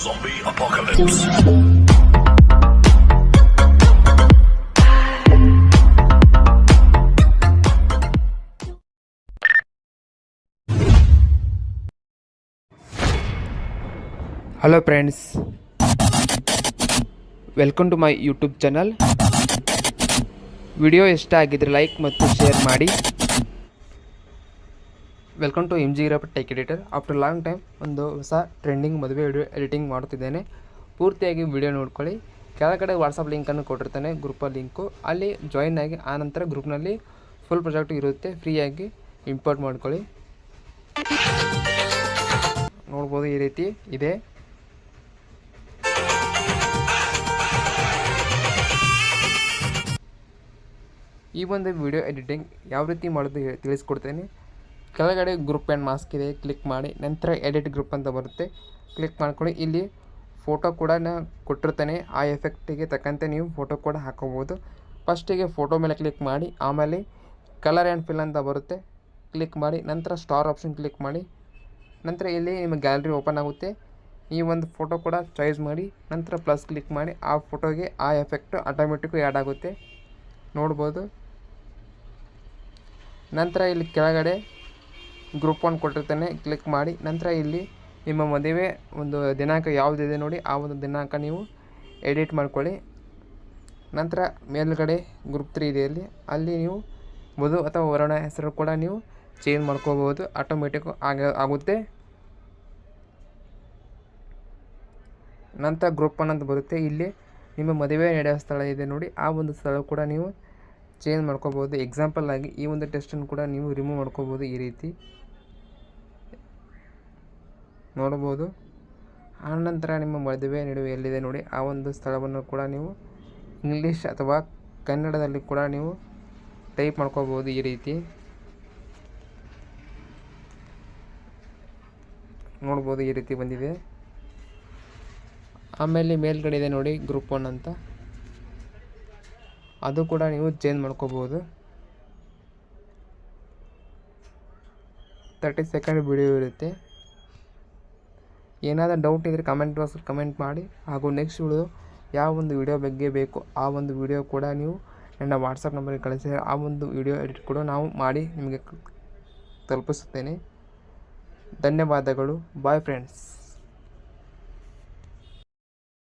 Zombie apocalypse. Hello friends, welcome to my YouTube channel. Video ಇಷ್ಟ ಆಗಿದ್ರೆ like ಮತ್ತು share ಮಾಡಿ. Welcome to M G Eerappa tech editor. After long time ಒಂದು ಹೊಸ trending ಮದುವೆ video editing ಮಾಡ್ತಿದ್ದೇನೆ. ಪೂರ್ತಿಯಾಗಿ ವಿಡಿಯೋ ನೋಡ್ಕೊಳ್ಳಿ. ಕೆಳಗಡೆ ವಾಟ್ಸಪ್ ಲಿಂಕನ್ನು ಕೊಟ್ಟಿರ್ತಾನೆ, ಗ್ರೂಪಲ್ಲಿ ಲಿಂಕು, ಅಲ್ಲಿ ಜಾಯಿನ್ ಆಗಿ ಆನಂತರ ಗ್ರೂಪ್ನಲ್ಲಿ ಫುಲ್ ಪ್ರಾಜೆಕ್ಟ್ ಇರುತ್ತೆ, ಫ್ರೀಯಾಗಿ ಇಂಪೋರ್ಟ್ ಮಾಡ್ಕೊಳ್ಳಿ. ನೋಡ್ಬೋದು ಈ ರೀತಿ ಇದೆ. ಈ ಒಂದು ವಿಡಿಯೋ ಎಡಿಟಿಂಗ್ ಯಾವ ರೀತಿ ಮಾಡೋದು ತಿಳಿಸ್ಕೊಡ್ತೇನೆ. ಕೆಳಗಡೆ ಗ್ರೂಪ್ ಆ್ಯಂಡ್ ಮಾಸ್ಕ್ ಇದೆ, ಕ್ಲಿಕ್ ಮಾಡಿ. ನಂತರ ಎಡಿಟ್ ಗ್ರೂಪ್ ಅಂತ ಬರುತ್ತೆ, ಕ್ಲಿಕ್ ಮಾಡ್ಕೊಳ್ಳಿ. ಇಲ್ಲಿ ಫೋಟೋ ಕೂಡ ಕೊಟ್ಟಿರ್ತಾನೆ, ಆ ಎಫೆಕ್ಟಿಗೆ ತಕ್ಕಂತೆ ನೀವು ಫೋಟೋ ಕೂಡ ಹಾಕೋಬೋದು. ಫಸ್ಟಿಗೆ ಫೋಟೋ ಮೇಲೆ ಕ್ಲಿಕ್ ಮಾಡಿ, ಆಮೇಲೆ ಕಲರ್ ಆ್ಯಂಡ್ ಫಿಲ್ ಅಂತ ಬರುತ್ತೆ, ಕ್ಲಿಕ್ ಮಾಡಿ. ನಂತರ ಸ್ಟಾರ್ ಆಪ್ಷನ್ ಕ್ಲಿಕ್ ಮಾಡಿ. ನಂತರ ಇಲ್ಲಿ ನಿಮ್ಮ ಗ್ಯಾಲರಿ ಓಪನ್ ಆಗುತ್ತೆ. ಈ ಒಂದು ಫೋಟೋ ಕೂಡ ಚಾಯ್ಸ್ ಮಾಡಿ, ನಂತರ ಪ್ಲಸ್ ಕ್ಲಿಕ್ ಮಾಡಿ. ಆ ಫೋಟೋಗೆ ಆ ಎಫೆಕ್ಟ್ ಆಟೋಮೆಟಿಕ್ಕು ಆ್ಯಡ್ ಆಗುತ್ತೆ, ನೋಡ್ಬೋದು. ನಂತರ ಇಲ್ಲಿ ಕೆಳಗಡೆ ಗ್ರೂಪ್ 1 ಕೊಟ್ಟಿರ್ತಾನೆ, ಕ್ಲಿಕ್ ಮಾಡಿ. ನಂತರ ಇಲ್ಲಿ ನಿಮ್ಮ ಮದುವೆ ಒಂದು ದಿನಾಂಕ ಯಾವುದಿದೆ ನೋಡಿ, ಆ ಒಂದು ದಿನಾಂಕ ನೀವು ಎಡಿಟ್ ಮಾಡ್ಕೊಳ್ಳಿ. ನಂತರ ಮೇಲ್ಗಡೆ ಗ್ರೂಪ್ 3 ಇದೆ, ಅಲ್ಲಿ ನೀವು ವಧು ಅಥವಾ ವರನ ಹೆಸರು ಕೂಡ ನೀವು ಚೇಂಜ್ ಮಾಡ್ಕೋಬೋದು, ಆಟೋಮೆಟಿಕ್ ಆಗುತ್ತೆ. ನಂತರ ಗ್ರೂಪ್ 1 ಅಂತ ಬರುತ್ತೆ, ಇಲ್ಲಿ ನಿಮ್ಮ ಮದುವೆ ನಡೆಯೋ ಸ್ಥಳ ಇದೆ ನೋಡಿ, ಆ ಒಂದು ಸ್ಥಳ ಕೂಡ ನೀವು ಚೇಂಜ್ ಮಾಡ್ಕೋಬೋದು. ಎಕ್ಸಾಂಪಲ್ ಆಗಿ ಈ ಒಂದು ಟೆಸ್ಟನ್ನು ಕೂಡ ನೀವು ರಿಮೂವ್ ಮಾಡ್ಕೋಬೋದು, ಈ ರೀತಿ ನೋಡ್ಬೋದು. ಆನಂತರ ನಿಮ್ಮ ಮದುವೆ ನಡುವೆ ಎಲ್ಲಿದೆ ನೋಡಿ, ಆ ಒಂದು ಸ್ಥಳವನ್ನು ಕೂಡ ನೀವು ಇಂಗ್ಲೀಷ್ ಅಥವಾ ಕನ್ನಡದಲ್ಲಿ ಕೂಡ ನೀವು ಟೈಪ್ ಮಾಡ್ಕೋಬೋದು, ಈ ರೀತಿ ನೋಡ್ಬೋದು. ಈ ರೀತಿ ಬಂದಿದೆ. ಆಮೇಲೆ ಮೇಲ್ಗಡೆ ಇದೆ ನೋಡಿ ಗ್ರೂಪ್ 1 ಅಂತ, ಅದು ಕೂಡ ನೀವು ಚೇಂಜ್ ಮಾಡ್ಕೋಬೋದು. 30 ಸೆಕೆಂಡ್ ವಿಡಿಯೋ ಇರುತ್ತೆ. ಏನಾದರೂ ಡೌಟ್ ಇದ್ದರೆ ಕಮೆಂಟ್ ಬಾಕ್ಸಲ್ಲಿ ಕಮೆಂಟ್ ಮಾಡಿ. ಹಾಗೂ ನೆಕ್ಸ್ಟ್ ವಿಡಿಯೋ ಯಾವ ಒಂದು ವಿಡಿಯೋ ಬಗ್ಗೆ ಬೇಕು, ಆ ಒಂದು ವಿಡಿಯೋ ಕೂಡ ನೀವು ನನ್ನ ವಾಟ್ಸಪ್ ನಂಬರಿಗೆ ಕಳಿಸಿ, ಆ ಒಂದು ವಿಡಿಯೋ ಎಡಿಟ್ ಕೂಡ ನಾವು ಮಾಡಿ ನಿಮಗೆ ತಲುಪಿಸುತ್ತೇನೆ. ಧನ್ಯವಾದಗಳು. Bye friends.